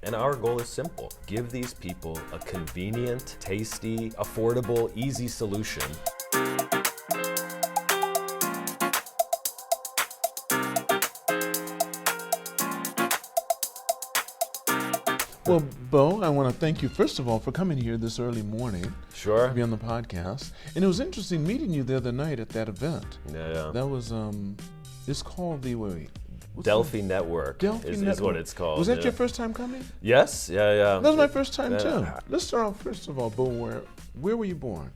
And our goal is simple. Give these people a convenient, tasty, affordable, easy solution. Well, Beau, I want to thank you, first of all, for coming here this early morning. Sure. To be on the podcast. And it was interesting meeting you the other night at that event. Yeah. That was, it's called the, Delphi Network Delphi is Network. what it's called. Was that your first time coming? Yes, yeah. That was my first time too. Let's start off, first of all, Beau, where were you born?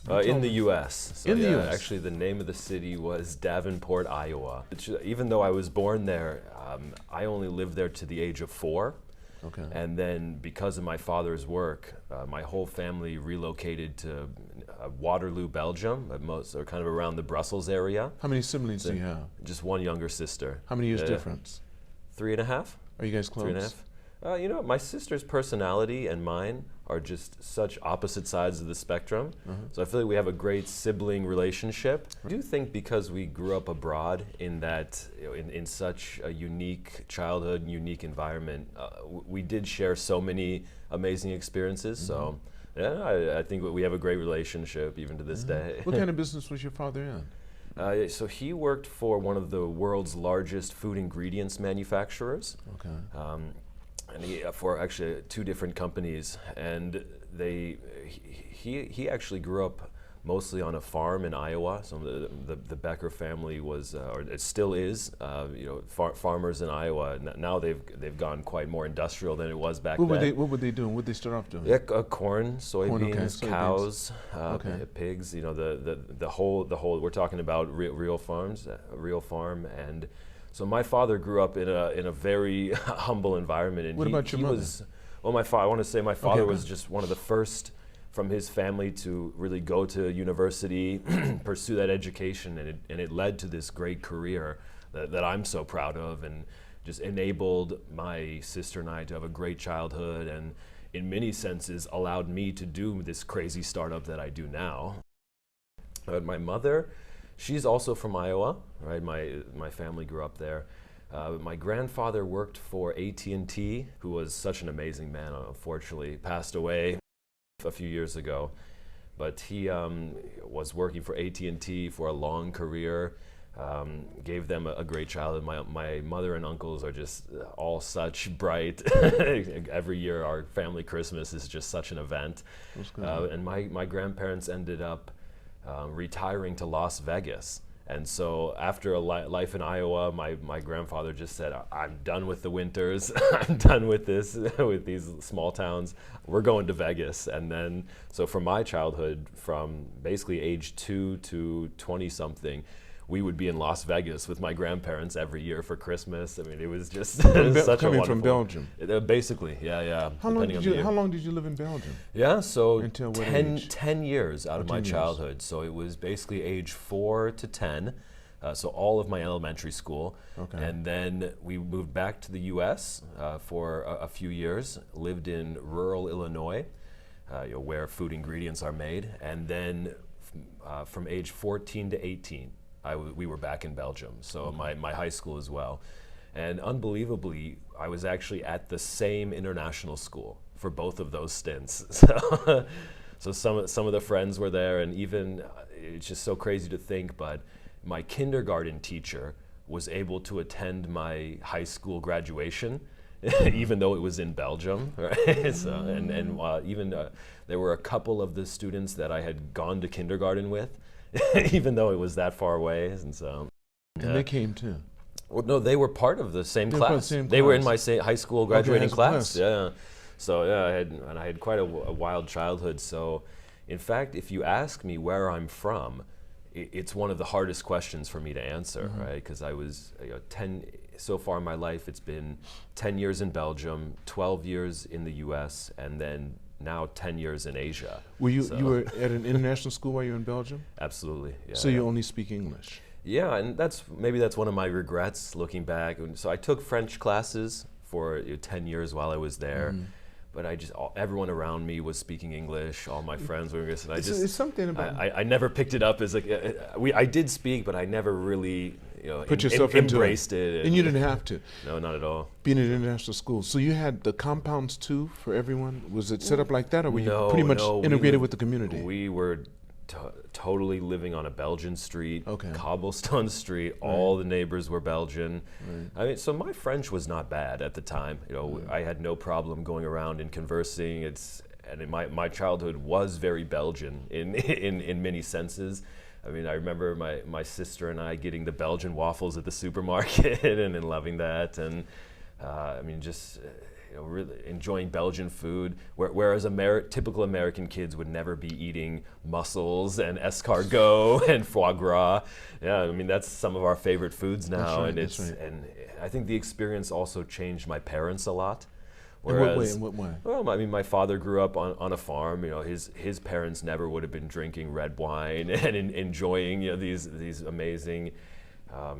In the U.S. So, in the U.S. Actually, the name of the city was Davenport, Iowa. Even though I was born there, I only lived there to the age of 4. Okay. And then because of my father's work, my whole family relocated to Waterloo, Belgium, or kind of around the Brussels area. How many siblings do you have? Just one younger sister. How many years difference? 3.5. Are you guys close? 3.5. You know, my sister's personality and mine are just such opposite sides of the spectrum. So I feel like we have a great sibling relationship. I do think because we grew up abroad in that, in such a unique childhood, unique environment, we did share so many amazing experiences. So yeah, I think we have a great relationship even to this day. What kind of business was your father in? So he worked for one of the world's largest food ingredients manufacturers. Okay. And for actually 2 different companies, and he actually grew up mostly on a farm in Iowa. Some of the Becker family was, or it still is, farmers in Iowa. Now they've gone quite more industrial than it was back then. What were they doing? What did they start off doing? Yeah, corn, soybeans, cows, pigs. You know, the whole. We're talking about real farms, real farm. And so my father grew up in a very humble environment. And what about your mother? I want to say my father was just one of the first from his family to really go to university, pursue that education, and it led to this great career that I'm so proud of, and just enabled my sister and I to have a great childhood, and in many senses allowed me to do this crazy startup that I do now. But my mother, she's also from Iowa, right? My family grew up there. My grandfather worked for AT&T, who was such an amazing man, unfortunately, passed away a few years ago. But he was working for AT&T for a long career, gave them a great childhood. My mother and uncles are just all such bright. Every year our family Christmas is just such an event. And my grandparents ended up retiring to Las Vegas. And so after a life in Iowa, my grandfather just said, I'm done with the winters. I'm done with this, with these small towns. We're going to Vegas. And then, so from my childhood, from basically age 2 to 20-something, we would be in Las Vegas with my grandparents every year for Christmas. I mean, it was just such a wonderful. Coming from Belgium. Basically, yeah. How long did you live in Belgium? Yeah, so until what 10 years out of my childhood. So it was basically age 4 to 10. So all of my elementary school. Okay. And then we moved back to the U.S. For a few years, lived in rural Illinois, where food ingredients are made. And then from age 14 to 18, we were back in Belgium, so my high school as well. And unbelievably, I was actually at the same international school for both of those stints. So some of the friends were there, and even, it's just so crazy to think, but my kindergarten teacher was able to attend my high school graduation, even though it was in Belgium, right? So, even there were a couple of the students that I had gone to kindergarten with, even though it was that far away, and so. And they came too. Well, no, they were part of the same class. They were in my high school graduating class. Yeah. So yeah, I had quite a wild childhood. So, in fact, if you ask me where I'm from, it's one of the hardest questions for me to answer, right? Because I was 10. So far in my life, it's been 10 years in Belgium, 12 years in the U.S., and then now 10 years in Asia. Were you were at an international school while you were in Belgium? Absolutely. Yeah, so you only speak English? Yeah, and maybe that's one of my regrets looking back. So I took French classes for 10 years while I was there. But everyone around me was speaking English. All my friends were English, and it's something about. I never picked it up as I did speak, but I never really put yourself into embraced it. And you didn't have to. No, not at all. Being at international school, so you had the compounds too for everyone. Was it set up like that, or were you pretty much integrated with the community? We were totally living on a Belgian street, Okay. cobblestone street. All the neighbors were Belgian. I mean, so my French was not bad at the time. I had no problem going around and conversing. My childhood was very Belgian in many senses. I mean, I remember my sister and I getting the Belgian waffles at the supermarket and loving that, and I mean, just really enjoying Belgian food, whereas typical American kids would never be eating mussels and escargot and foie gras. Yeah, I mean, that's some of our favorite foods now, and and I think the experience also changed my parents a lot. Whereas, in what way? Well, I mean, my father grew up on a farm. His parents never would have been drinking red wine and enjoying these amazing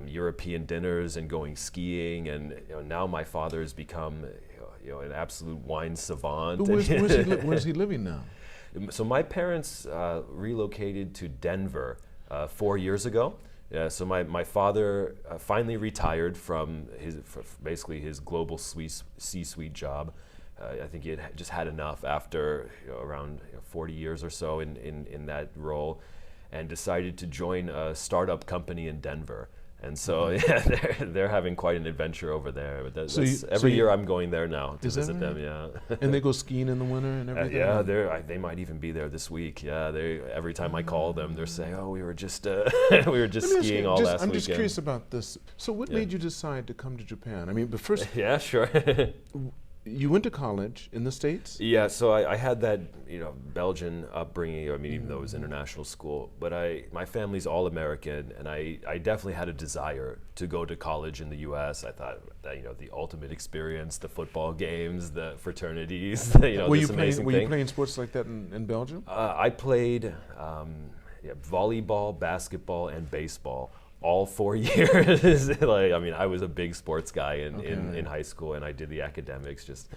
European dinners and going skiing. And now my father has become an absolute wine savant. But where's he living now? So my parents relocated to Denver 4 years ago. Yeah, so my father finally retired from basically his global C-suite job. I think he had just had enough after around 40 years or so in that role, and decided to join a startup company in Denver. And so they're having quite an adventure over there. But every year I'm going there now to visit them. Yeah. And they go skiing in the winter and everything. They might even be there this week. Yeah, every time I call them, they're saying, "Oh, we were just skiing all last weekend." I'm just curious about this. So, what made you decide to come to Japan? I mean, but first, yeah, sure. You went to college in the States? Yeah, so I had that Belgian upbringing. I mean, even though it was international school, but my family's all American, and I definitely had a desire to go to college in the U.S. I thought that the ultimate experience, the football games, the fraternities, Were you amazing playing sports like that in Belgium? I played volleyball, basketball, and baseball. All 4 years. I was a big sports guy in high school, and I did the academics, just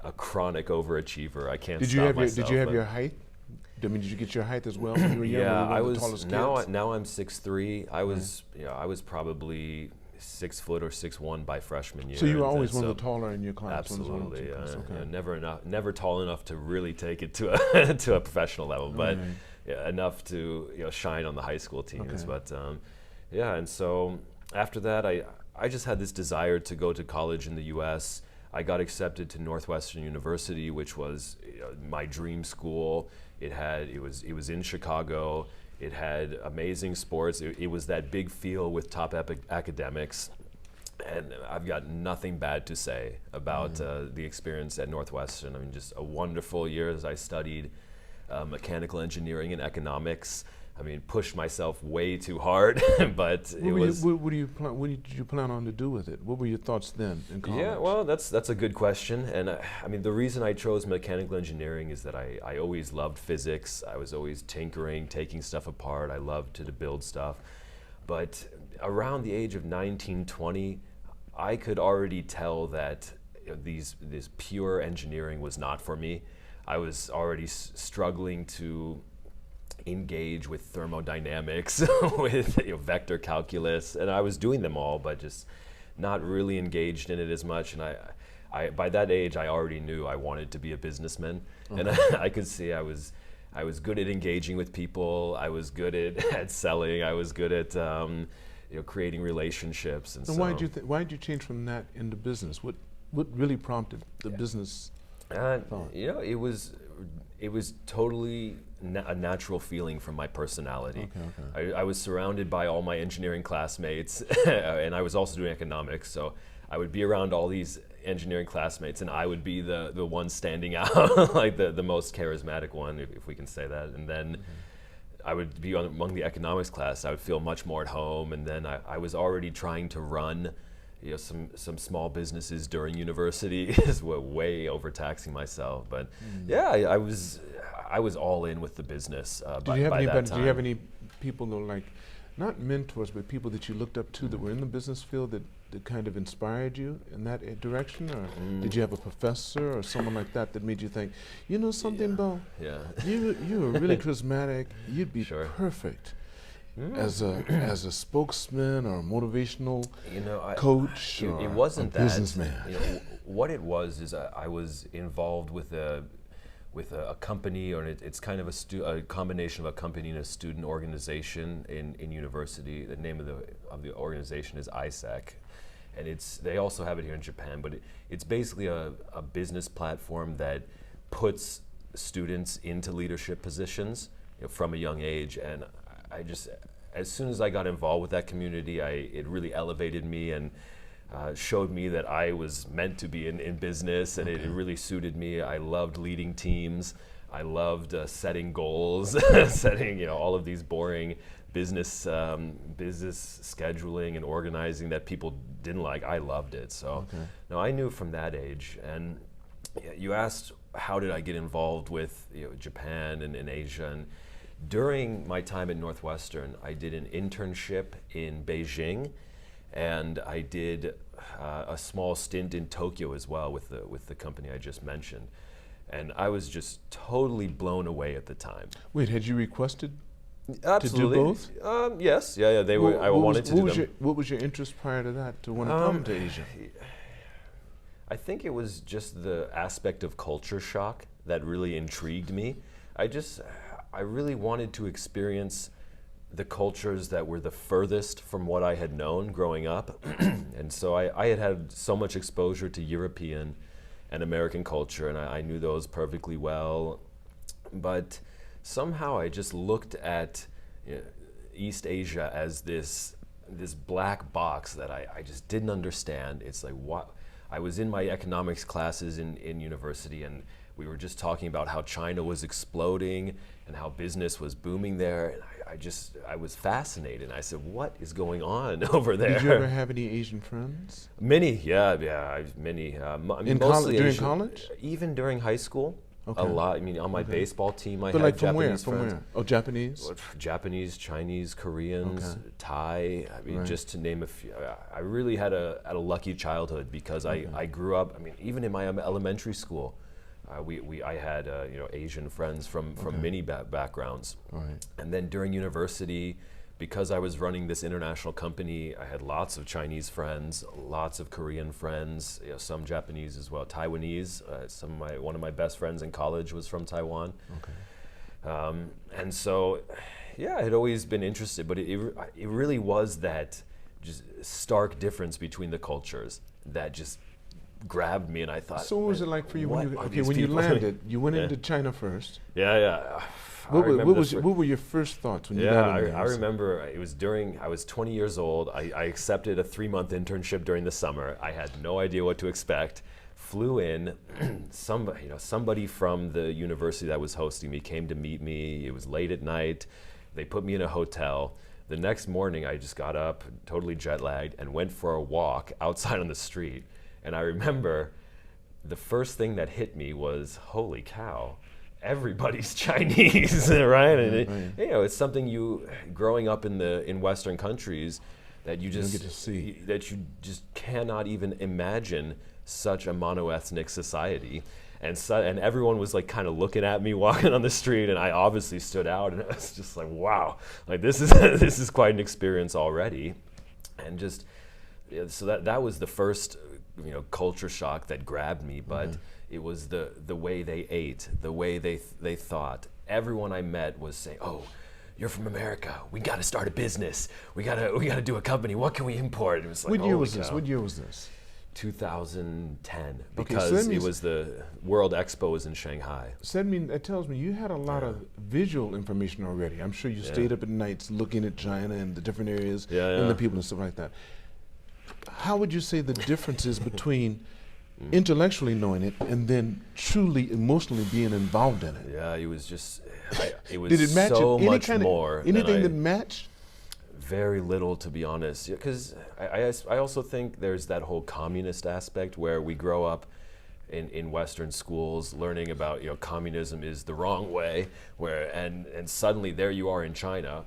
a chronic overachiever. I can't stop myself. Did you have your height? I mean, did you get your height as well when you were young? Yeah, I was. Now I'm 6'3". I was probably 6 foot or 6'1" by freshman year. So you were always one of the taller in your class. Absolutely, never tall enough to really take it to a professional level, but enough to shine on the high school teams. Okay. But yeah, and so after that, I just had this desire to go to college in the U.S. I got accepted to Northwestern University, which was my dream school. It was in Chicago. It had amazing sports. It was that big field with top academics, and I've got nothing bad to say about the experience at Northwestern. I mean, just a wonderful year as I studied mechanical engineering and economics. I mean, pushed myself way too hard, but What did you plan on to do with it? What were your thoughts then in college? Yeah, well, that's a good question, and I mean, the reason I chose mechanical engineering is that I always loved physics. I was always tinkering, taking stuff apart. I loved to build stuff, but around the age of 19, 20, I could already tell that this pure engineering was not for me. I was already struggling to engage with thermodynamics, with vector calculus, and I was doing them all, but just not really engaged in it as much. And I by that age, I already knew I wanted to be a businessman, and I could see I was good at engaging with people. I was good at selling. I was good at creating relationships. And so why did you change from that into business? What really prompted the business thought? It was totally a natural feeling from my personality. Okay. I was surrounded by all my engineering classmates, and I was also doing economics, so I would be around all these engineering classmates, and I would be the one standing out, like the most charismatic one, if we can say that. And then I would be among the economics class. I would feel much more at home, and then I was already trying to run some small businesses during university, is way overtaxing myself. But yeah, I was all in with the business. Did you have any people that were like, not mentors, but people that you looked up to that were in the business field that kind of inspired you in that direction? Or did you have a professor or someone like that made you think, something, Beau? Yeah. You are really charismatic. You'd be Sure. perfect as a spokesman or a motivational coach or it wasn't a businessman? What it was is I was involved with a company, or it's kind of a combination of a company and a student organization in university. The name of the organization is AIESEC, and they also have it here in Japan. But it's basically a business platform that puts students into leadership positions from a young age. And I just, as soon as I got involved with that community, it really elevated me and showed me that I was meant to be in business, and it really suited me. I loved leading teams. I loved setting goals, setting all of these boring business scheduling and organizing that people didn't like. I loved it. So now I knew from that age. And you asked, how did I get involved with Japan and Asia? And during my time at Northwestern, I did an internship in Beijing, and I did a small stint in Tokyo as well with the company I just mentioned. And I was just totally blown away at the time. Wait, had you requested Absolutely. to do both? Yes, yeah. They were. I wanted to do them. What was your interest prior to that to want to come to Asia? I think it was just the aspect of culture shock that really intrigued me. I really wanted to experience the cultures that were the furthest from what I had known growing up. And so I had so much exposure to European and American culture, and I knew those perfectly well. But somehow I just looked at East Asia as this black box that I just didn't understand. It's like, what? I was in my economics classes in university, and we were just talking about how China was exploding and how business was booming there. And I was fascinated. I said, what is going on over there? Did you ever have any Asian friends? Many, yeah, many. During college? Even during high school. Okay. A lot. I mean, on my baseball team, I but had like Japanese from friends. where? Oh, Japanese? Japanese, Chinese, Koreans, Okay. Thai. I mean, just to name a few. I really had a lucky childhood because I grew up. I mean, even in my elementary school, I had Asian friends from many backgrounds. Right. And then during university, because I was running this international company, I had lots of Chinese friends, lots of Korean friends, some Japanese as well, Taiwanese. One of my best friends in college was from Taiwan. Okay. And so, I had always been interested, but it really was that just stark difference between the cultures that just grabbed me, and I thought. So what was it like for you when you landed? You went into China first. Yeah. What were your first thoughts when you got in there? I remember it was I was 20 years old. I accepted a 3-month internship during the summer. I had no idea what to expect. Flew in, somebody from the university that was hosting me came to meet me. It was late at night. They put me in a hotel. The next morning, I just got up, totally jet lagged, and went for a walk outside on the street. And I remember the first thing that hit me was, holy cow, everybody's Chinese, right? And it's something growing up in Western countries that you just get to see, that you just cannot even imagine such a monoethnic society. And everyone was like kind of looking at me walking on the street, and I obviously stood out, and I was just like, wow, like this is quite an experience already. And just so that was the first culture shock that grabbed me, but it was the way they ate, the way they thought. Everyone I met was saying, "Oh, you're from America. We got to start a business. We got to do a company. What can we import?" It was like, What year was this? 2010, because it was the World Expo was in Shanghai. So that tells me you had a lot of visual information already. I'm sure you stayed up at nights looking at China and the different areas and the people and stuff like that. How would you say the differences between intellectually knowing it and then truly emotionally being involved in it? Yeah, it was just, it was Did it match so much more. Anything that matched? Very little, to be honest, because I also think there's that whole communist aspect where we grow up in Western schools learning about communism is the wrong way, and suddenly there you are in China.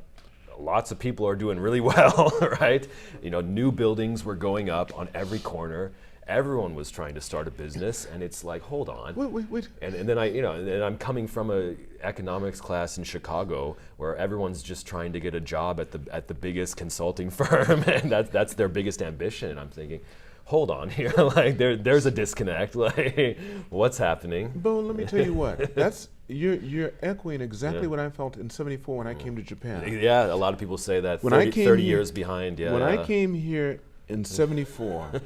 Lots of people are doing really well, right? New buildings were going up on every corner. everyone was trying to start a business, and it's like, hold on. Wait. And then and I'm coming from a economics class in Chicago where everyone's just trying to get a job at the biggest consulting firm, and that's their biggest ambition. And I'm thinking, hold on here, like there's a disconnect. Like, what's happening? Beau, let me tell you what. You're echoing exactly what I felt in '74 when I came to Japan. Yeah, a lot of people say that. When 30 years behind. Yeah. When I came here in '74.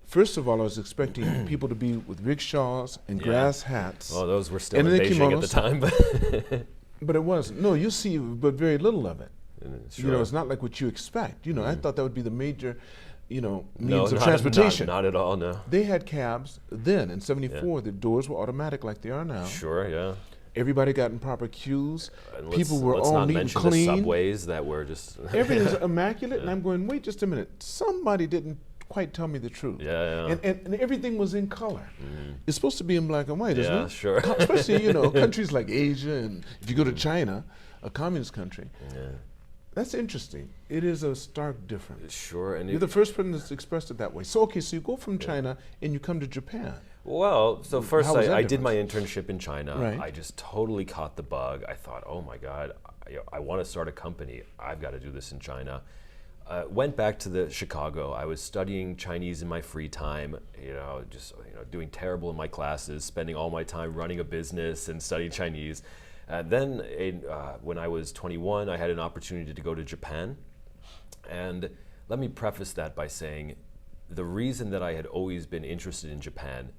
First of all, I was expecting people to be with rickshaws and grass hats. Oh, those were still in Beijing at the time. But it wasn't. No, you see but very little of it. Sure. You know, it's not like what you expect. You know, I thought that would be the major, means of transportation. Not at all, no. They had cabs then in '74. The doors were automatic like they are now. Sure, yeah. Everybody got in proper queues. And People were all neat and clean. Let's not mention the subways that were just... Everything's immaculate, and I'm going, wait just a minute. Somebody didn't quite tell me the truth. Yeah. And everything was in color. It's supposed to be in black and white, isn't it? Yeah, sure. Especially, countries like Asia, and if you go to China, a communist country. Yeah. That's interesting. It is a stark difference. Sure. And you're the first person that's expressed it that way. So, okay, so you go from China and you come to Japan. Well, so first I did my difference? internship in China. Right. I just totally caught the bug. I thought, oh my God, I want to start a company. I've got to do this in China. Went back to Chicago. I was studying Chinese in my free time, doing terrible in my classes, spending all my time running a business and studying Chinese. Then when I was 21, I had an opportunity to go to Japan. And let me preface that by saying the reason that I had always been interested in Japan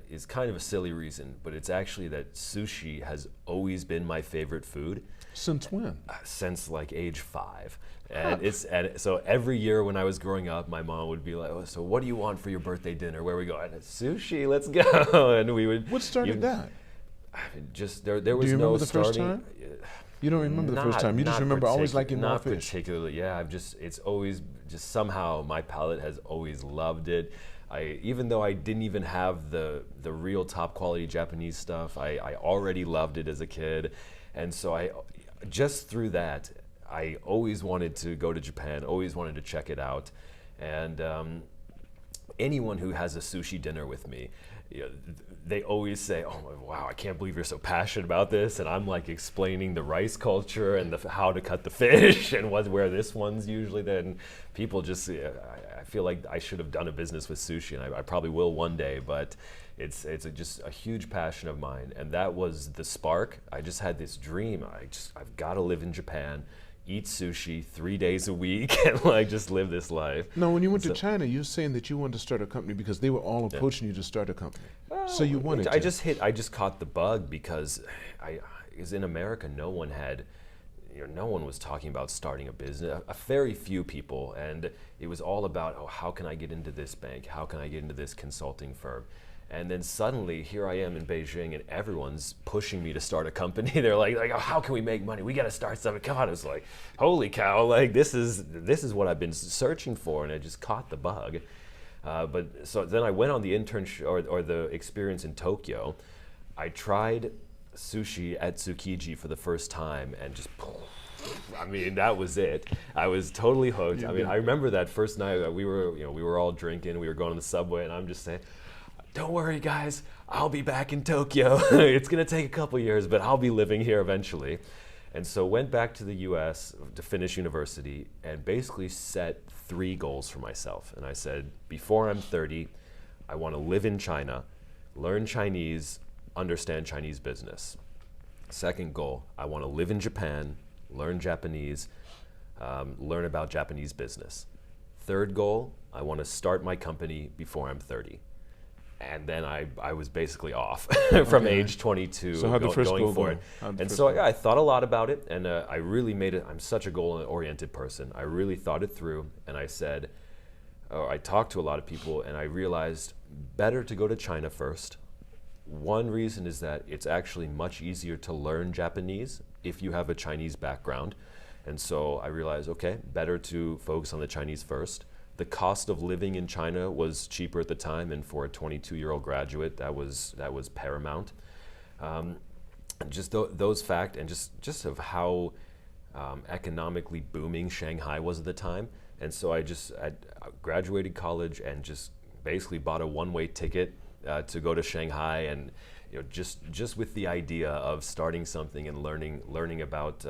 is kind of a silly reason, but it's actually that sushi has always been my favorite food. Since when? Since like age 5. And so every year when I was growing up, my mom would be like, "Oh, so what do you want for your birthday dinner? Where are we going?" Sushi, let's go. And we would. What started that? Just there was do you no remember the first time? You don't remember the first time. You just remember always liking raw fish. Not particularly. Yeah, it's always just somehow my palate has always loved it. Even though I didn't even have the real top quality Japanese stuff, I already loved it as a kid, and so just through that. I always wanted to go to Japan, always wanted to check it out. And anyone who has a sushi dinner with me, they always say, "Oh, wow, I can't believe you're so passionate about this." And I'm like explaining the rice culture and how to cut the fish and where this one's usually. Then people just, I feel like I should have done a business with sushi, and I probably will one day, but it's just a huge passion of mine. And that was the spark. I just had this dream. I've got to live in Japan, eat sushi 3 days a week, and just live this life. Now, when you went to China, you were saying that you wanted to start a company because they were all approaching you to start a company. So you wanted to. I just caught the bug because in America, no one was talking about starting a business. A very few people, and it was all about, oh, how can I get into this bank? How can I get into this consulting firm? And then suddenly, here I am in Beijing, and everyone's pushing me to start a company. They're like, oh, how can we make money? We got to start something. God, I was like, holy cow! Like this is what I've been searching for, and I just caught the bug. But so then I went on the internship or the experience in Tokyo. I tried sushi at Tsukiji for the first time, and just. I mean, that was it. I was totally hooked. I mean, I remember that first night we were all drinking. We were going on the subway, and I'm just saying, "Don't worry, guys. I'll be back in Tokyo. It's going to take a couple years, but I'll be living here eventually." And so went back to the U.S. to finish university and basically set 3 goals for myself. And I said, before I'm 30, I want to live in China, learn Chinese, understand Chinese business. Second goal, I want to live in Japan, learn Japanese, learn about Japanese business. Third goal, I want to start my company before I'm 30. And then I was basically off from age 22 so going for it. And so I thought a lot about it, and I really made it. I'm such a goal-oriented person. I really thought it through, and I said, I talked to a lot of people, and I realized better to go to China first. One reason is that it's actually much easier to learn Japanese if you have a Chinese background. And so I realized, okay, better to focus on the Chinese first. The cost of living in China was cheaper at the time, and for a 22-year-old graduate, that was paramount. Just those facts, and just of how economically booming Shanghai was at the time. And so I graduated college and just basically bought a one-way ticket to go to Shanghai, and just with the idea of starting something and learning about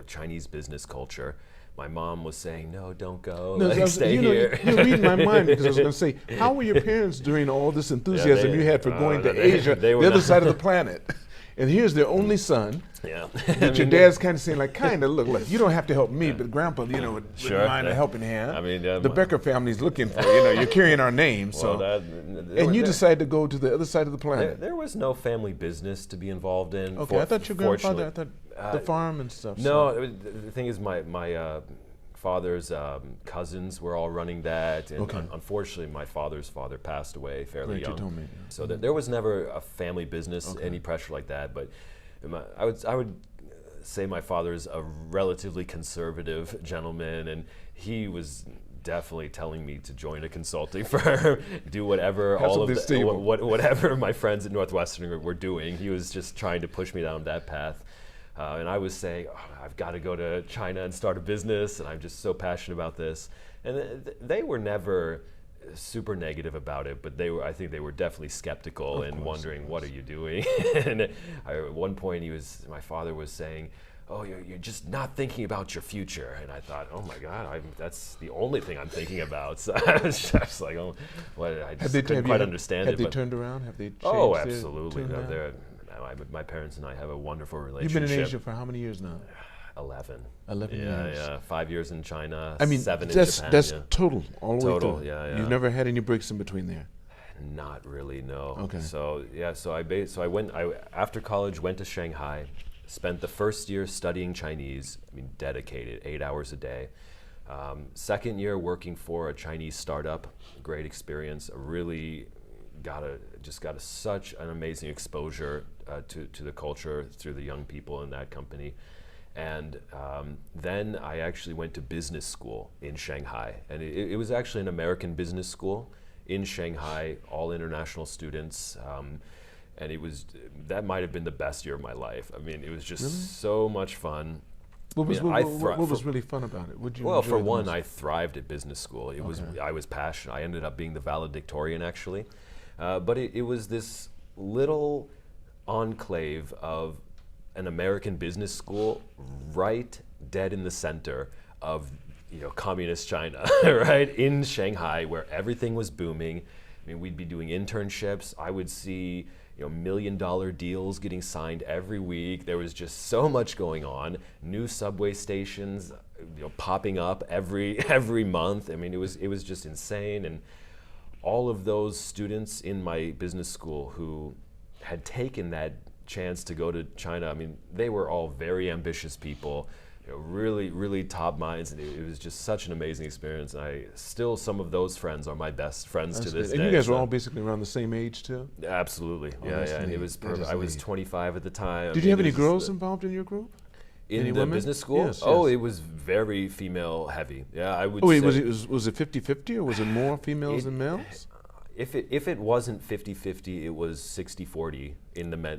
Chinese business culture. My mom was saying, "No, don't go. No, stay here." You're reading my mind, because I was going to say, how were your parents during all this enthusiasm you had for going to Asia, the other side of the planet? And here's their only son. Yeah. That your dad's kind of saying, like, look, you don't have to help me, but Grandpa, would mind a helping hand. I mean, the Becker family's looking for you're carrying our name. And you decided to go to the other side of the planet. There was no family business to be involved in. Okay, I thought your grandfather, the farm and stuff. No, the thing is, my father's cousins were all running that, and unfortunately, my father's father passed away fairly young. You told me. So there was never a family business, any pressure like that. But I would say my father's a relatively conservative gentleman, and he was definitely telling me to join a consulting firm, do whatever whatever my friends at Northwestern were doing. He was just trying to push me down that path. And I was saying, I've got to go to China and start a business, and I'm just so passionate about this. And they were never super negative about it, but I think they were definitely skeptical and wondering, what are you doing? And at one point, my father was saying, "Oh, you're just not thinking about your future." And I thought, oh my God, that's the only thing I'm thinking about. So I was just like, oh, I just couldn't quite understand it. Have they turned around? Have they changed? Oh, absolutely. My parents and I have a wonderful relationship. You've been in Asia for how many years now? 11. 11 years. Yeah. 5 years in China, 7 in Japan. That's total, all the way through. Yeah. You've never had any breaks in between there? Not really, no. Okay. So I went after college, went to Shanghai, spent the first year studying Chinese. Dedicated 8 hours a day. Second year working for a Chinese startup, great experience. Really got such an amazing exposure to the culture through the young people in that company. And then I actually went to business school in Shanghai, and it was actually an American business school in Shanghai, all international students, and that might have been the best year of my life. It was just so much fun. What was really fun about it? Well, for one, I thrived at business school. I was passionate. I ended up being the valedictorian, actually. But it was this little enclave of an American business school right dead in the center of communist China, right, in Shanghai, where everything was booming. We'd be doing internships. I would see $1 million deals getting signed every week. There was just so much going on. New subway stations popping up every month. It was just insane. And all of those students in my business school who had taken that chance to go to China, they were all very ambitious people, really, really top minds, and it was just such an amazing experience. And some of those friends are my best friends to this day. And you guys were all basically around the same age too? Absolutely, yeah. And it was perfect. I was 25 at the time. Did you have any girls involved in your group? In the business school? Yes. It was very female heavy. Yeah, I would say. Was it 50-50, or was it more females than males? If it wasn't 50-50, it was 60-40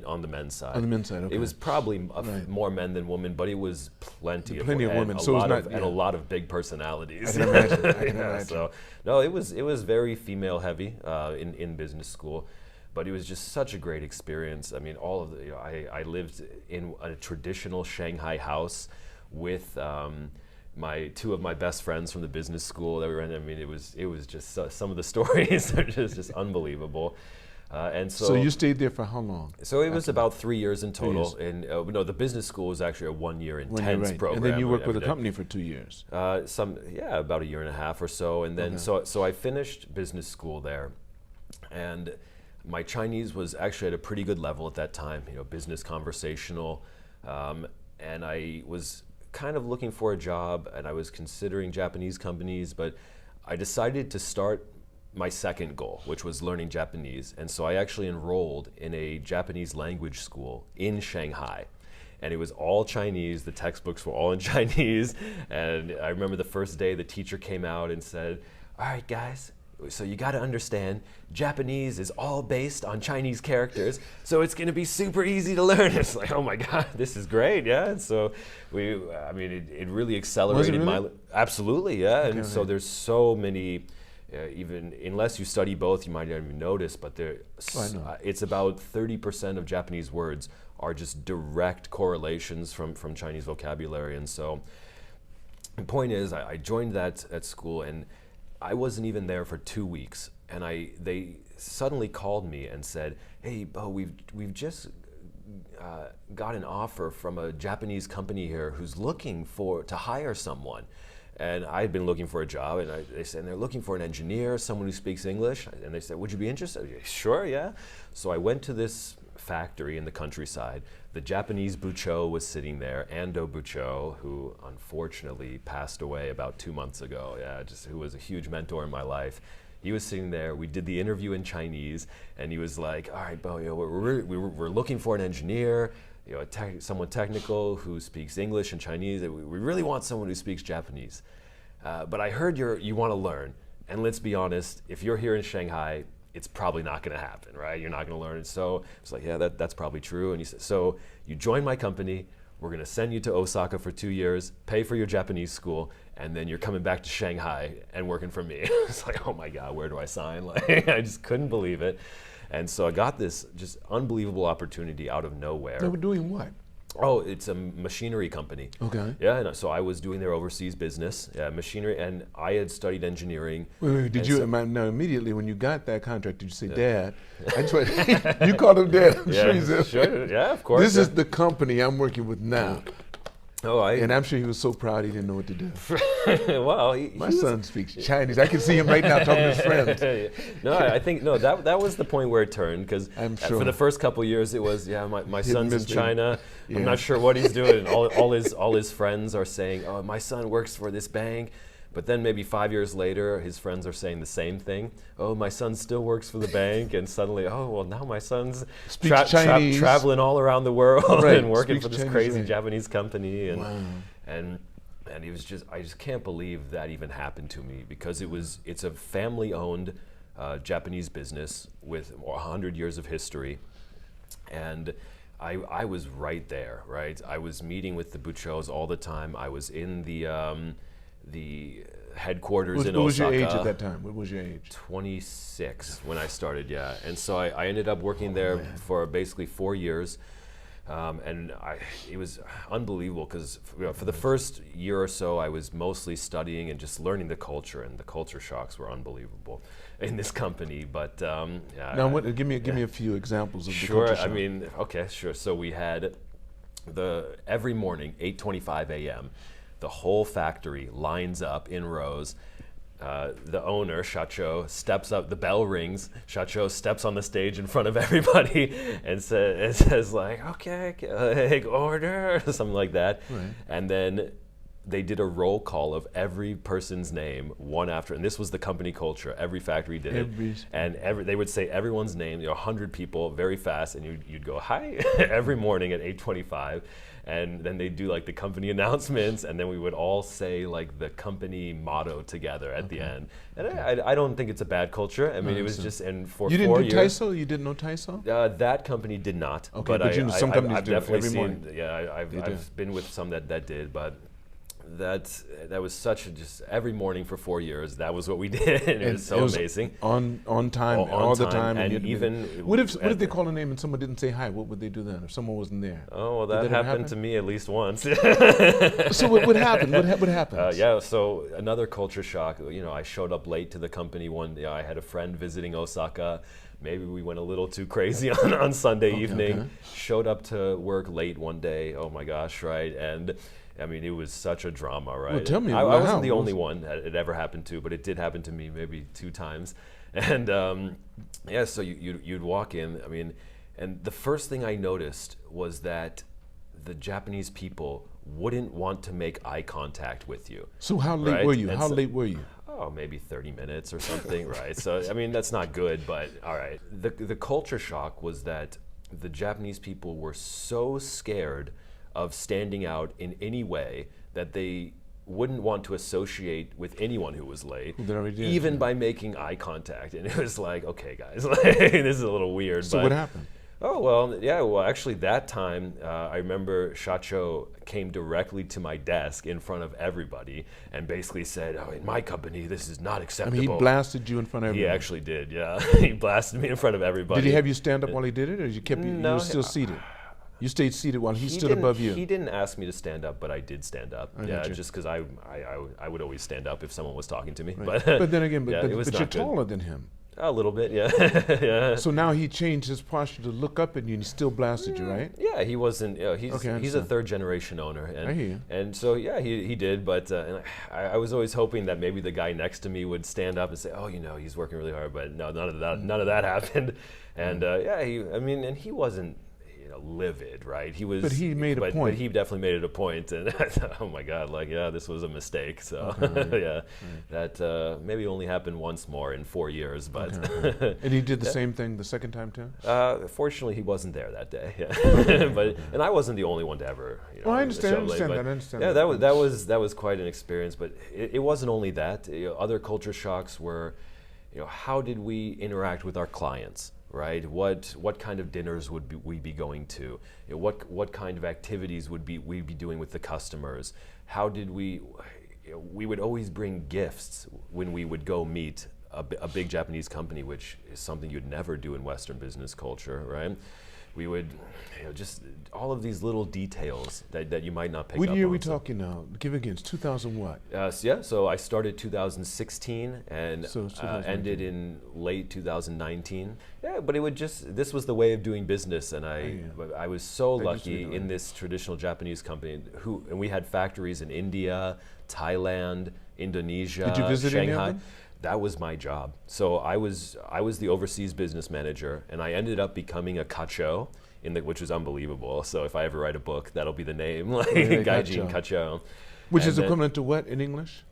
on the men's side. On the men's side, okay. It was probably more men than women, but it was plenty of women. And a lot of big personalities. I can imagine. So no, it was very female heavy in business school, but it was just such a great experience. I lived in a traditional Shanghai house with two of my best friends from the business school that we were in. It was just some of the stories are just unbelievable. And so you stayed there for how long? So it was about 3 years in total. And the business school was actually a 1 year intense program. And then you worked with a company for 2 years. About a year and a half or so. And then so I finished business school there, and my Chinese was actually at a pretty good level at that time. Business conversational, and I was kind of looking for a job, and I was considering Japanese companies, but I decided to start my second goal, which was learning Japanese. And so I actually enrolled in a Japanese language school in Shanghai. And it was all Chinese, the textbooks were all in Chinese. And I remember the first day the teacher came out and said, "All right, guys, so you got to understand, Japanese is all based on Chinese characters, so it's going to be super easy to learn." It's like, oh my God, this is great, yeah. And so it really accelerated my. Absolutely, yeah. And so there's so many even unless you study both, you might not even notice, but it's about 30% of Japanese words are just direct correlations from Chinese vocabulary. And so the point is, I joined that at school, and I wasn't even there for 2 weeks, and they suddenly called me and said, "Hey, Beau, we've just got an offer from a Japanese company here who's looking to hire someone." And I had been looking for a job, and they said, they're looking for an engineer, someone who speaks English. And they said, "Would you be interested?" "Sure, yeah." So I went to this factory in the countryside. The Japanese Bucho was sitting there, Ando Bucho, who unfortunately passed away about 2 months ago. Who was a huge mentor in my life. He was sitting there. We did the interview in Chinese, and he was like, "All right, Beau, we're looking for an engineer, someone technical who speaks English and Chinese. We really want someone who speaks Japanese. But I heard you want to learn, and let's be honest, if you're here in Shanghai, it's probably not going to happen, right? You're not going to learn." So it's like, yeah, that's probably true. And he said, "So you join my company. We're going to send you to Osaka for 2 years, pay for your Japanese school, and then you're coming back to Shanghai and working for me." It's like, oh my God, where do I sign? Like, I just couldn't believe it. And so I got this just unbelievable opportunity out of nowhere. They were doing what? Oh, it's a machinery company. Okay. Yeah, and so I was doing their overseas business, machinery, and I had studied engineering. Wait, did you, now immediately when you got that contract, did you say, "Dad"? I just went, you called him Dad. I'm sure he said, sure. Yeah, of course. "This is the company I'm working with now." Oh, and I'm sure he was so proud he didn't know what to do. Well, my son speaks Chinese. I can see him right now talking to his friends. I think that was the point where it turned, because for the first couple of years it was, my son's in China. Yeah. I'm not sure what he's doing. And all his friends are saying, "Oh, my son works for this bank." But then maybe 5 years later, his friends are saying the same thing. "Oh, my son still works for the bank." And suddenly, oh, well, now my son's traveling all around the world and working for this crazy Japanese company. And, wow. and it was I just can't believe that even happened to me, because it's a family-owned Japanese business with 100 years of history. And I was right there, right? I was meeting with the Buchos all the time. I was in the headquarters in Osaka. What was your age at that time? What was your age? 26 when I started, yeah. And so I ended up working there for basically 4 years. And it was unbelievable, because for the first year or so, I was mostly studying and just learning the culture, and the culture shocks were unbelievable in this company. But now, give me a few examples of the culture shock. Sure. I mean, okay, sure. So we had every morning, 8:25 a.m., the whole factory lines up in rows. The owner, Shacho, steps up, the bell rings, Shacho steps on the stage in front of everybody and says like, "Okay, order," something like that. Right. And then they did a roll call of every person's name, one after, and this was the company culture. Every factory did it. And they would say everyone's name, 100 people, very fast, and you'd go, "Hi," every morning at 8:25. And then they'd do like the company announcements, and then we would all say like the company motto together at the end. And I don't think it's a bad culture. I mean, it was just, and for 4 years. You didn't do Taiso? You didn't know Taiso? That company did not. Okay, but some companies I've do definitely every seen, morning. yeah, I've been with some that did, but that was just every morning for 4 years. That was what we did, and it was so amazing. On time, all the time. And even what if they call a name and someone didn't say hi? What would they do then if someone wasn't there? Oh, well, that happened to me at least once. So what happened? What happened? So another culture shock. I showed up late to the company one day. I had a friend visiting Osaka. Maybe we went a little too crazy on Sunday evening. Okay. Showed up to work late one day. Oh my gosh, right? And I mean, it was such a drama, right? Well, tell me, I wasn't the only one that it ever happened to, but it did happen to me maybe 2 times. And so you'd walk in, I mean, and the first thing I noticed was that the Japanese people wouldn't want to make eye contact with you. So how late were you? How late were you? Oh, maybe 30 minutes or something, right? So, I mean, that's not good, but all right. The culture shock was that the Japanese people were so scared of standing out in any way that they wouldn't want to associate with anyone who was late, even by making eye contact. And it was like, okay, guys, this is a little weird. So what happened? Oh, well, yeah, well, actually that time, I remember Shacho came directly to my desk in front of everybody and basically said, oh, in my company, this is not I acceptable. mean, he blasted you in front of He everyone. actually did, yeah. He blasted me in front of everybody. Did he have you stand up while he did it, or you kept you No, were still seated? You stayed seated while he stood above you. He didn't ask me to stand up, but I did stand up. Yeah, gotcha. just because I would always stand up if someone was talking to me. Right. But then again, yeah, but it was you're not good. taller than him. A little bit, yeah. yeah. So now he changed his posture to look up at you, and he still blasted you, right? Yeah, he wasn't. He's Okay, I he's a understand. third generation owner, and I hear you. and so yeah, he did. But and I was always hoping that maybe the guy next to me would stand up and say, oh, you know, he's working really hard. But no, none of that happened. And yeah, he wasn't, you know, livid, right? He was. But he made a But point. he definitely made it a point, and I thought, oh my God, like yeah, this was a mistake. So yeah, that maybe only happened once more in 4 years, but. And he did the same thing the second time too? Fortunately, he wasn't there that day. Yeah. and I wasn't the only one to ever. You know, Well, I understand show late, but that. I understand yeah, that. that was quite an experience. But it wasn't only that. You know, other culture shocks were, you know, how did we interact with our clients? Right? What kind of dinners would we be going to? You know, what kind of activities would we be doing with the customers? How did we? You know, we would always bring gifts when we would go meet a big Japanese company, which is something you'd never do in Western business culture, right? We would, you know, just all of these little details that you might not pick up on. What year are we So, talking now? Give again. It's 2000 what? yeah, so I started 2016 and So it's 2019. ended in late 2019. Yeah, but this was the way of doing business, and I was so That used to be lucky the way. in this traditional Japanese company and we had factories in India, Thailand, Indonesia, Did you visit any of Shanghai. them? That was my job. So I was the overseas business manager, and I ended up becoming a kacho, which was unbelievable. So if I ever write a book, that'll be the name, like Yeah, Gaijin kacho. Kacho. Which And is then- equivalent to what in English?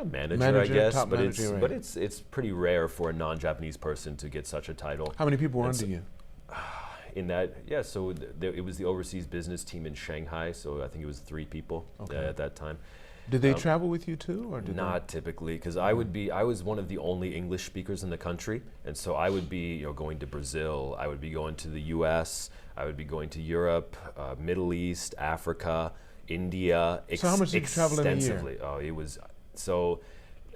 Manager, I Manager, guess, top but manager, right. it's pretty rare for a non-Japanese person to get such a title. How many people were And under you? In that, yeah, so it was the overseas business team in Shanghai, so I think it was 3 people at that time. Did they travel with you too, or did Not typically, because I was one of the only English speakers in the country, and so I would be, you know, going to Brazil, I would be going to the U.S., I would be going to Europe, Middle East, Africa, India. So how much did you travel in a year? extensively. Oh, it was so.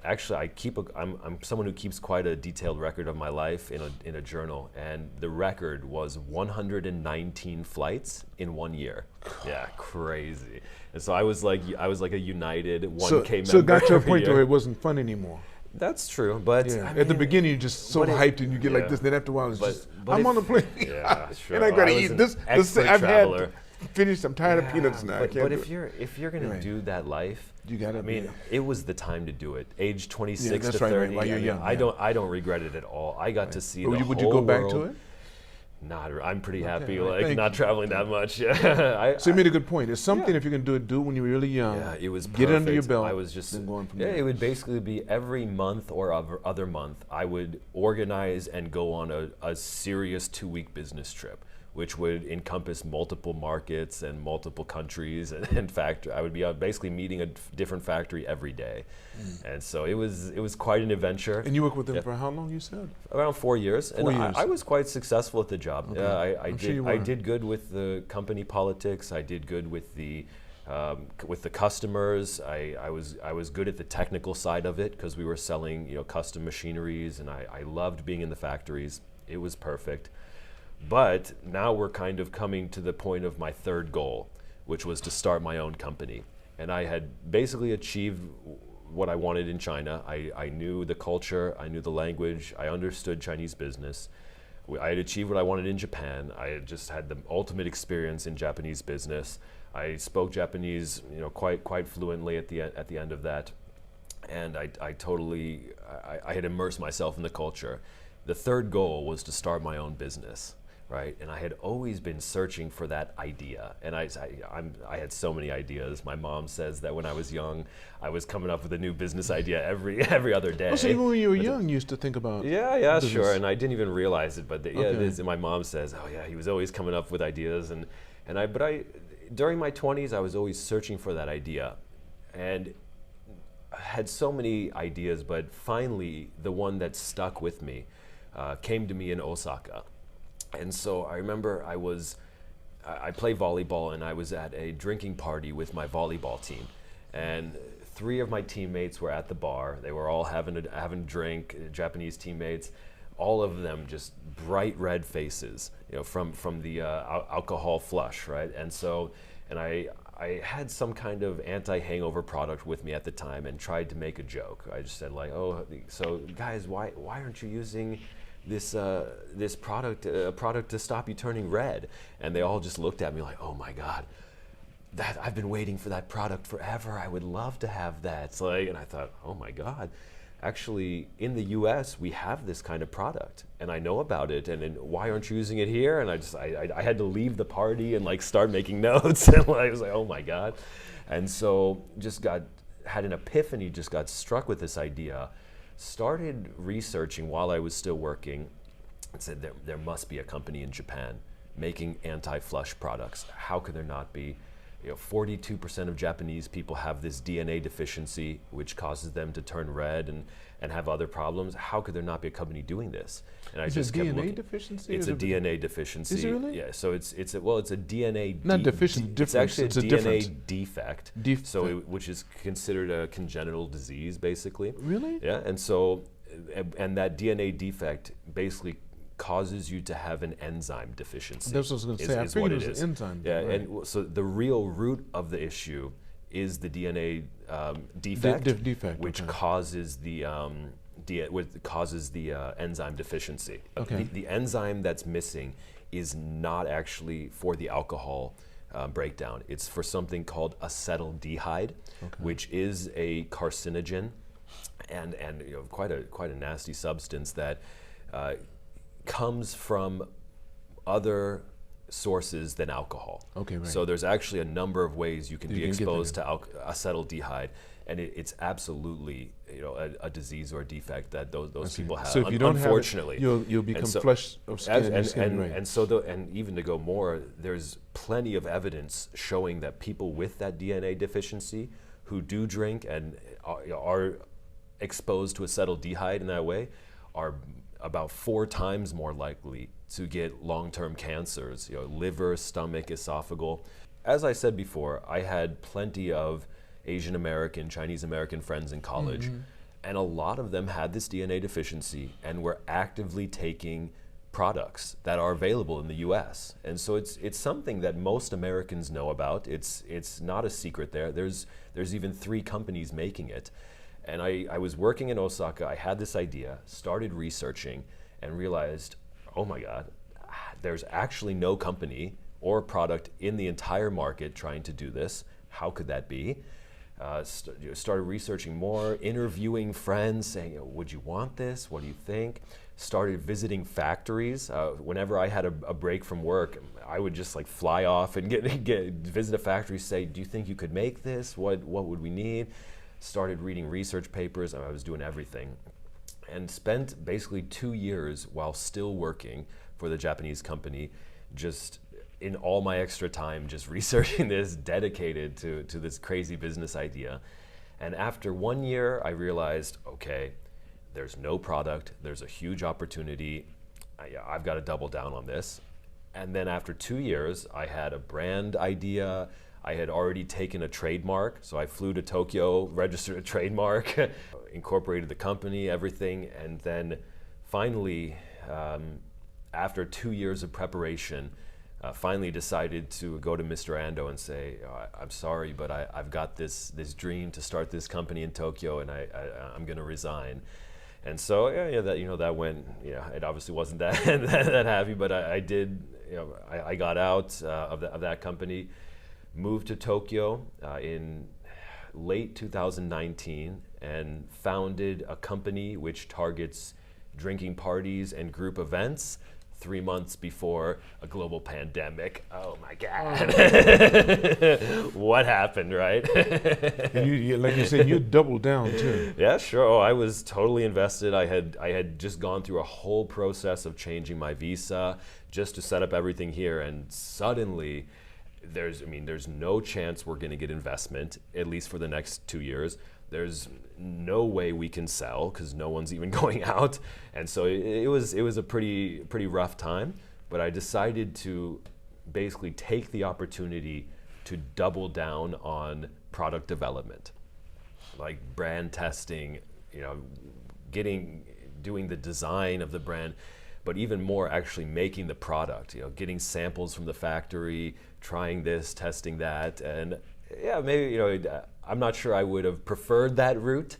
Actually, I'm someone who keeps quite a detailed record of my life in a journal, and the record was 119 flights in 1 year. Yeah, crazy. And so I was like a United 1K member. So it got to a every point year. where it wasn't fun anymore. That's true, but Yeah. I At the mean, beginning, you're just so but it- hyped and you get like yeah. this. Then after a while, it's But- just, but I'm if- on the plane. Yeah, sure. And I gotta I was eat an this. expert I've traveler. had finished. I'm tired of peanuts now. I But, can't but do if it. you're gonna Right. do that life, You gotta I mean, be- it was the time to do it. Age 26 that's to right, right, 30. while you're I mean, young, I yeah. don't regret it at all. I got to see Would the you whole go back world. to it? I'm pretty happy, all right, like thank not you. traveling that much. Yeah, So you made a good point. It's something Yeah. if you're gonna do it when you're really young. Yeah, it was perfect. Get it under your belt. I was just then go on from yeah. there. It would basically be every month or other month, I would organize and go on a serious 2-week business trip, which would encompass multiple markets and multiple countries. And in fact, I would be basically meeting a different factory every day, and so it was quite an adventure. And you worked with them Yeah. for how long? You said. Around 4 years, 4 and years. I was quite successful at the job. Okay. Yeah, I I'm sure did. you I were. did good with the company politics. I did good with the customers. I was good at the technical side of it because we were selling, you know, custom machineries, and I loved being in the factories. It was perfect. But now we're kind of coming to the point of my third goal, which was to start my own company. And I had basically achieved what I wanted in China. I knew the culture, I knew the language, I understood Chinese business. I had achieved what I wanted in Japan. I had just had the ultimate experience in Japanese business. I spoke Japanese, you know, quite fluently at the end of that. And I had immersed myself in the culture. The third goal was to start my own business. Right, and I had always been searching for that idea, and I had so many ideas. My mom says that when I was young, I was coming up with a new business idea every other day. Oh, so even when you were young, you used to think about. Yeah, business. sure, and I didn't even realize it, but Okay. my mom says, oh yeah, he was always coming up with ideas, but during my 20s, I was always searching for that idea, and I had so many ideas, but finally, the one that stuck with me came to me in Osaka. And so I remember I play volleyball, and I was at a drinking party with my volleyball team. And 3 of my teammates were at the bar. They were all having a drink, Japanese teammates, all of them just bright red faces, from the alcohol flush, right? And so, and I had some kind of anti-hangover product with me at the time and tried to make a joke. I just said like, oh, so guys, why aren't you using this product to stop you turning red? And they all just looked at me like, oh my God, I've been waiting for that product forever. I would love to have that. It's like, and I thought, oh my God, actually in the US we have this kind of product and I know about it, and why aren't you using it here? And I had to leave the party and like start making notes, and I was like, oh my God. And so had an epiphany, just got struck with this idea, started researching while I was still working, and said there must be a company in Japan making anti-flush products. How could there not be? 42% of Japanese people have this DNA deficiency, which causes them to turn red and have other problems. How could there not be a company doing this? And I just kept looking. Deficiency? It's a DNA deficiency. Is it really? Yeah. So it's a DNA. Not deficient. It's actually it's a DNA difference. defect. Defect. Which is considered a congenital disease, basically. Really? Yeah. And so, and that DNA defect basically causes you to have an enzyme deficiency. That's what I was going to say. I figured it was an enzyme. Yeah, right. and so the real root of the issue is the DNA defect, defect, which okay. causes the enzyme deficiency. Okay. The enzyme that's missing is not actually for the alcohol breakdown. It's for something called acetaldehyde, which is a carcinogen, and quite a nasty substance that comes from other sources than alcohol. Okay, right. So there's actually a number of ways you can be exposed to acetaldehyde, and it's absolutely a disease or a defect that those people have. So if you don't unfortunately, have it, you'll become flesh of skin. And even to go more, there's plenty of evidence showing that people with that DNA deficiency who do drink and are exposed to acetaldehyde in that way are about 4 times more likely to get long-term cancers, liver, stomach, esophageal. As I said before, I had plenty of Asian American, Chinese American friends in college, and a lot of them had this DNA deficiency and were actively taking products that are available in the US. And so it's something that most Americans know about. It's not a secret there. There's even 3 companies making it. And I was working in Osaka, I had this idea, started researching, and realized, oh my God, there's actually no company or product in the entire market trying to do this. How could that be? Started researching more, interviewing friends, saying, would you want this? What do you think? Started visiting factories. Whenever I had a break from work, I would just like fly off and visit a factory, say, do you think you could make this? What would we need? Started reading research papers. I was doing everything, and spent basically 2 years while still working for the Japanese company, just in all my extra time just researching this, dedicated to this crazy business idea. And after 1 year, I realized, okay, there's no product, there's a huge opportunity, I've got to double down on this. And then after 2 years, I had a brand idea. I had already taken a trademark, so I flew to Tokyo, registered a trademark, incorporated the company, everything, and then finally, after 2 years of preparation, finally decided to go to Mr. Ando and say, I'm sorry, but I've got this dream to start this company in Tokyo, and I'm going to resign. And so that went. It obviously wasn't that that happy, but I did. I got out of that company. Moved to Tokyo in late 2019 and founded a company which targets drinking parties and group events 3 months before a global pandemic. Oh my God. What happened, right? And you, like you said, you doubled down too. Yeah, sure. Oh, I was totally invested. I had just gone through a whole process of changing my visa just to set up everything here, and suddenly there's no chance we're going to get investment, at least for the next 2 years. There's no way we can sell because no one's even going out. And so it was a pretty rough time. but I decided to basically take the opportunity to double down on product development, like brand testing, you know, doing the design of the brand, but even more actually making the product, you know, getting samples from the factory, trying this, testing that, and yeah, maybe, you know, I'm not sure I would have preferred that route,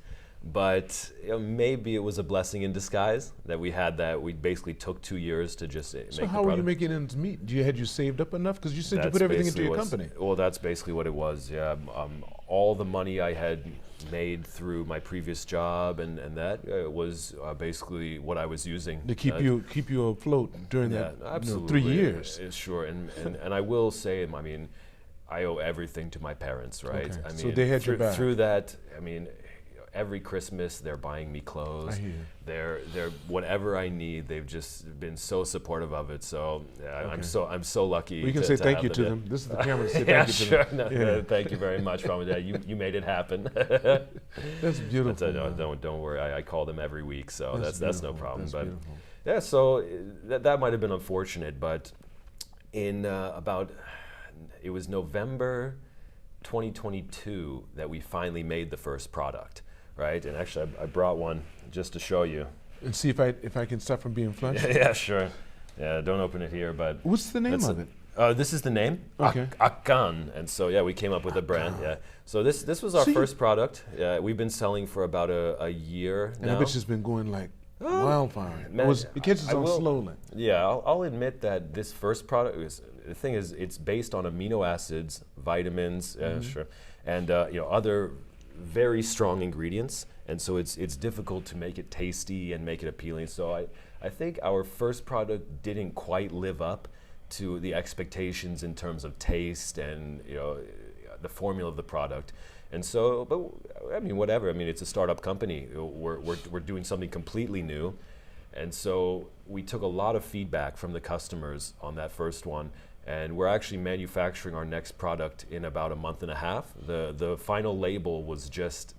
but you know, maybe it was a blessing in disguise that we had that. We basically took 2 years to just make the product. So how were you making ends meet? Had you saved up enough? Because you said you put everything into your company. Well, that's basically what it was, yeah. All the money I had made through my previous job and that was basically what I was using. To keep you afloat during that absolutely. 3 years. Sure, and I will say, I mean, I owe everything to my parents, right? Okay. I mean, so they had your back. Through that, I mean, every Christmas they're buying me clothes. I hear. They're whatever I need. They've just been so supportive of it. So I'm so lucky. Well, you can say thank you to them. This is the camera. Say thank you to them. No, thank you very much, Mom and Dad. You made it happen. That's beautiful. But, don't worry. I call them every week, so that's no problem. That's but beautiful. yeah, so that might have been unfortunate, but in it was November 2022 that we finally made the first product. Right, and actually, I brought one just to show you. And see if I can stop from being flushed. Yeah, sure. Yeah, don't open it here, but what's the name of it? This is the name. Okay. Akan, and so yeah, we came up with a brand. Yeah. So this was our first product. Yeah, we've been selling for about a year now. And I bet it's been going like wildfire. Man, it catches on slowly. Yeah, I'll admit that this first product the thing is it's based on amino acids, vitamins, sure, and you know, other very strong ingredients, and so it's difficult to make it tasty and make it appealing. So I think our first product didn't quite live up to the expectations in terms of taste and, you know, the formula of the product. And so, but I mean, whatever. I mean, it's a startup company. We're doing something completely new, and so we took a lot of feedback from the customers on that first one. And we're actually manufacturing our next product in about a month and a half. The final label was just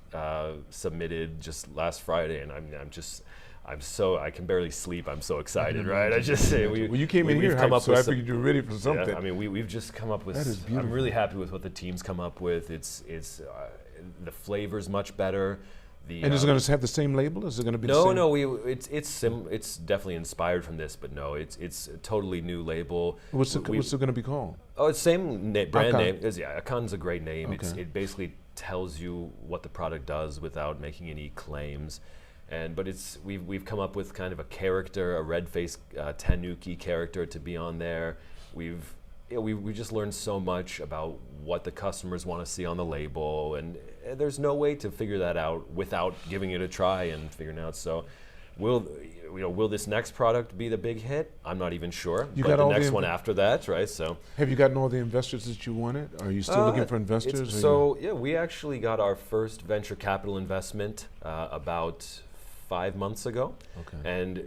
submitted just last Friday, and I can barely sleep. I'm so excited, right? I just say you came in here hyped, so I figured you were ready for something. Yeah, I mean, we've just come up with. That is beautiful. I'm really happy with what the team's come up with. It's the flavor's much better. And is it going to have the same label? Is it going to be the same? No. It's definitely inspired from this, but no, it's a totally new label. What's it going to be called? Oh, it's same brand Akan. name. Yeah, Akan's a great name. Okay. It basically tells you what the product does without making any claims. But we've come up with kind of a character, a red-faced tanuki character to be on there. We just learned so much about what the customers want to see on the label, and there's no way to figure that out without giving it a try and figuring out. So, will this next product be the big hit? I'm not even sure. But the next one after that, right? So, have you gotten all the investors that you wanted? Are you still looking for investors? Yeah, we actually got our first venture capital investment about 5 months ago, and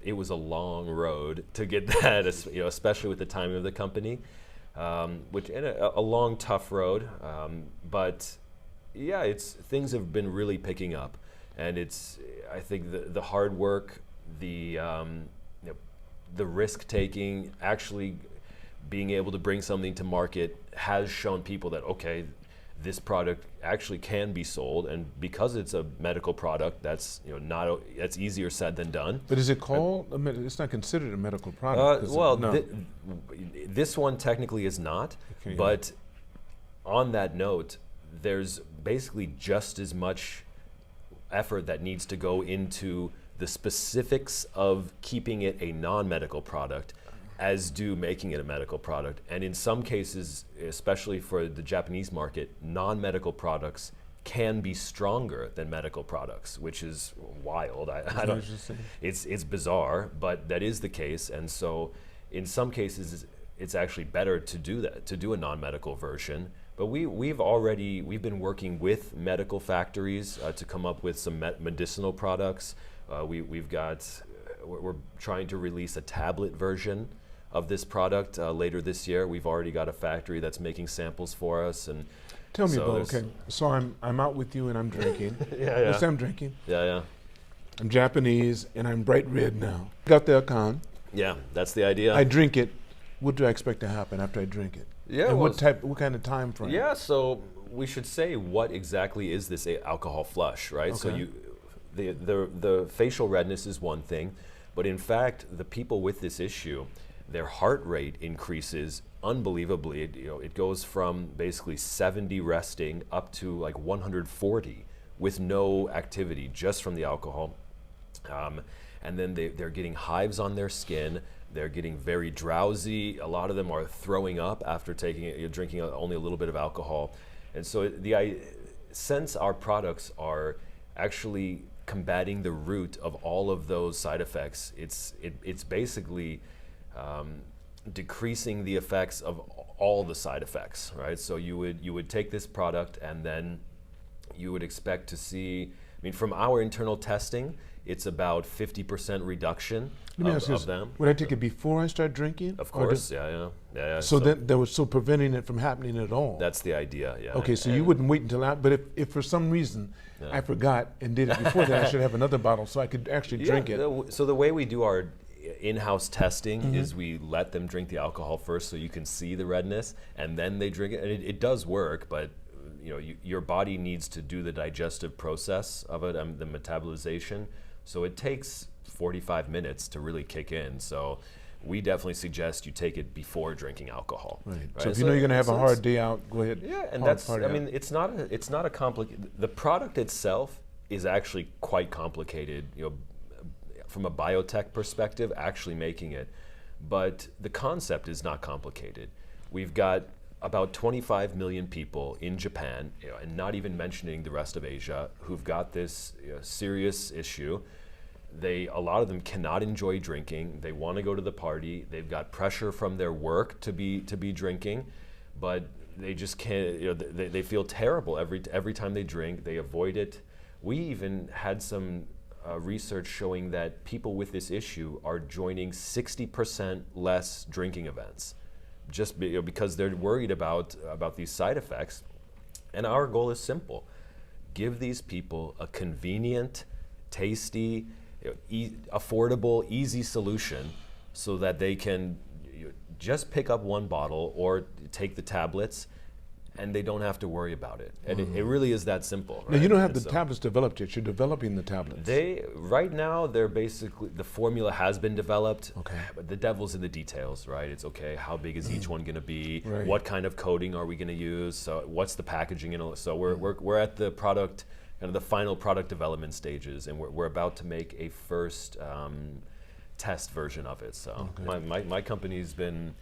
it was a long road to get that, especially with the timing of the company, which a long, tough road. But yeah, things have been really picking up, and I think the hard work, the risk taking, actually being able to bring something to market has shown people that this product actually can be sold, and because it's a medical product, that's that's easier said than done. But is it called? It's not considered a medical product. This one technically is not. Okay, but on that note, there's basically just as much effort that needs to go into the specifics of keeping it a non-medical product as do making it a medical product. And in some cases, especially for the Japanese market, non-medical products can be stronger than medical products, which is wild. It's bizarre, but that is the case. And so in some cases, it's actually better to do that, to do a non-medical version. But we've been working with medical factories to come up with some medicinal products. We're trying to release a tablet version of this product later this year. We've already got a factory that's making samples for us. And tell me, Beau. So I'm out with you and I'm drinking. Yeah. Let's say I'm drinking. Yeah. I'm Japanese and I'm bright red now. Got the Akan. Yeah, that's the idea. I drink it. What do I expect to happen after I drink it? Yeah, and well, what kind of time frame? Yeah, so we should say what exactly is this alcohol flush, right? So the facial redness is one thing, but in fact, the people with this issue, their heart rate increases unbelievably. It goes from basically 70 resting up to like 140 with no activity, just from the alcohol. And then they're getting hives on their skin. They're getting very drowsy. A lot of them are throwing up after drinking only a little bit of alcohol. And so since our products are actually combating the root of all of those side effects, it's basically decreasing the effects of all the side effects, right? So you would take this product and then you would expect to see, from our internal testing, it's about 50% reduction of them. Would I take it before I start drinking? Of course, yeah. So that was preventing it from happening at all. That's the idea, yeah. Okay, so you wouldn't wait until but if for some reason I forgot and did it before, then I should have another bottle so I could actually drink it. So the way we do our in-house testing is we let them drink the alcohol first so you can see the redness, and then they drink it. And it does work, but your body needs to do the digestive process of it, the metabolization. So it takes 45 minutes to really kick in. So we definitely suggest you take it before drinking alcohol. Right. So if you're going to have a hard day out, go ahead. Yeah, and it's not a complicated. The product itself is actually quite complicated. From a biotech perspective, actually making it, but the concept is not complicated. We've got about 25 million people in Japan, and not even mentioning the rest of Asia, who've got this serious issue. A lot of them cannot enjoy drinking. They want to go to the party. They've got pressure from their work to be drinking, but they just can't. They feel terrible every time they drink. They avoid it. We even had some research showing that people with this issue are joining 60% less drinking events, just because they're worried about these side effects. And our goal is simple: give these people a convenient, tasty, affordable, easy solution so that they can just pick up one bottle or take the tablets, and they don't have to worry about it. And it really is that simple. Right? Now, you don't have the tablets developed yet. You're developing the tablets. Right now, they're basically, the formula has been developed. Okay. But the devil's in the details, right? It's okay, how big is each one going to be? Right. What kind of coating are we going to use? So what's the packaging? So we're at the product, kind of the final product development stages, and we're about to make a first test version of it. So my company's been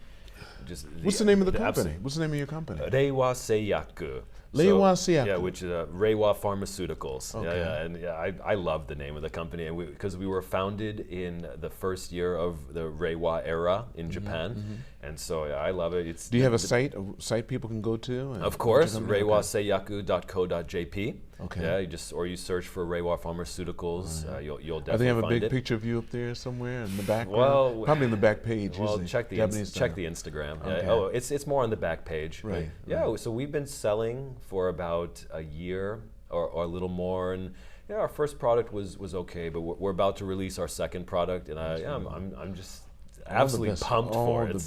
What's the name of the company? What's the name of your company? Reiwa Seiyaku. Reiwa Seiyaku. Yeah, which is Reiwa Pharmaceuticals. Okay. I love the name of the company, because we were founded in the first year of the Reiwa era in Japan, and so I love it. Do you have a site people can go to? Of course, reiwaseiyaku.co.jp. Okay. Yeah, you search for Reiwa Pharmaceuticals. You'll definitely find it. They have a big picture of you up there somewhere in the background. Well, probably in the back page. Well, check the Instagram. Okay. It's more on the back page. Right. So we've been selling for about a year or a little more, and our first product was okay, but we're about to release our second product, and I'm just absolutely pumped for it.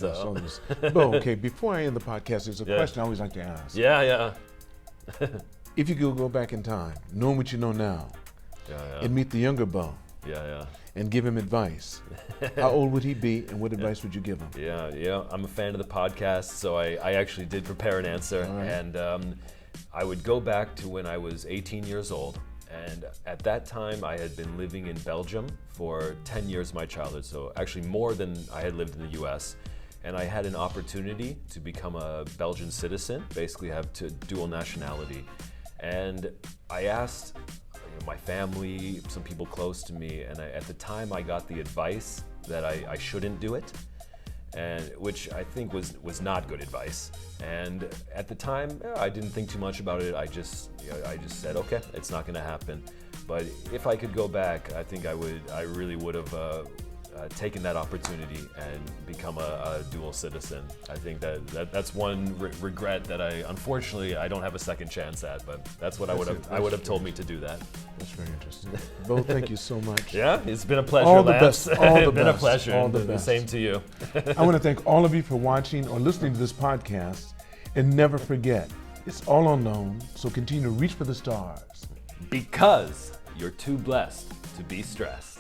Beau, okay, before I end the podcast, there's a question I always like to ask. Yeah. If you could go back in time, knowing what you know now, and meet the younger Beau, and give him advice, how old would he be, and what advice would you give him? Yeah. I'm a fan of the podcast, so I actually did prepare an answer, and I would go back to when I was 18 years old. And at that time, I had been living in Belgium for 10 years of my childhood, so actually more than I had lived in the US. And I had an opportunity to become a Belgian citizen, basically have dual nationality. And I asked my family, some people close to me, and at the time I got the advice that I shouldn't do it, and which I think was not good advice. And at the time, I didn't think too much about it. I just said, okay, it's not going to happen. But if I could go back, I think I really would have taken that opportunity and become a dual citizen. I think that's one regret that unfortunately I don't have a second chance at, but that's what I would have told me to do that. That's very interesting. Beau, thank you so much. Yeah, it's been a pleasure, All the Lance. best. All the It's been a best. pleasure. All the The best. same to you. I want to thank all of you for watching or listening to this podcast. And never forget, it's all unknown, so continue to reach for the stars. Because you're too blessed to be stressed.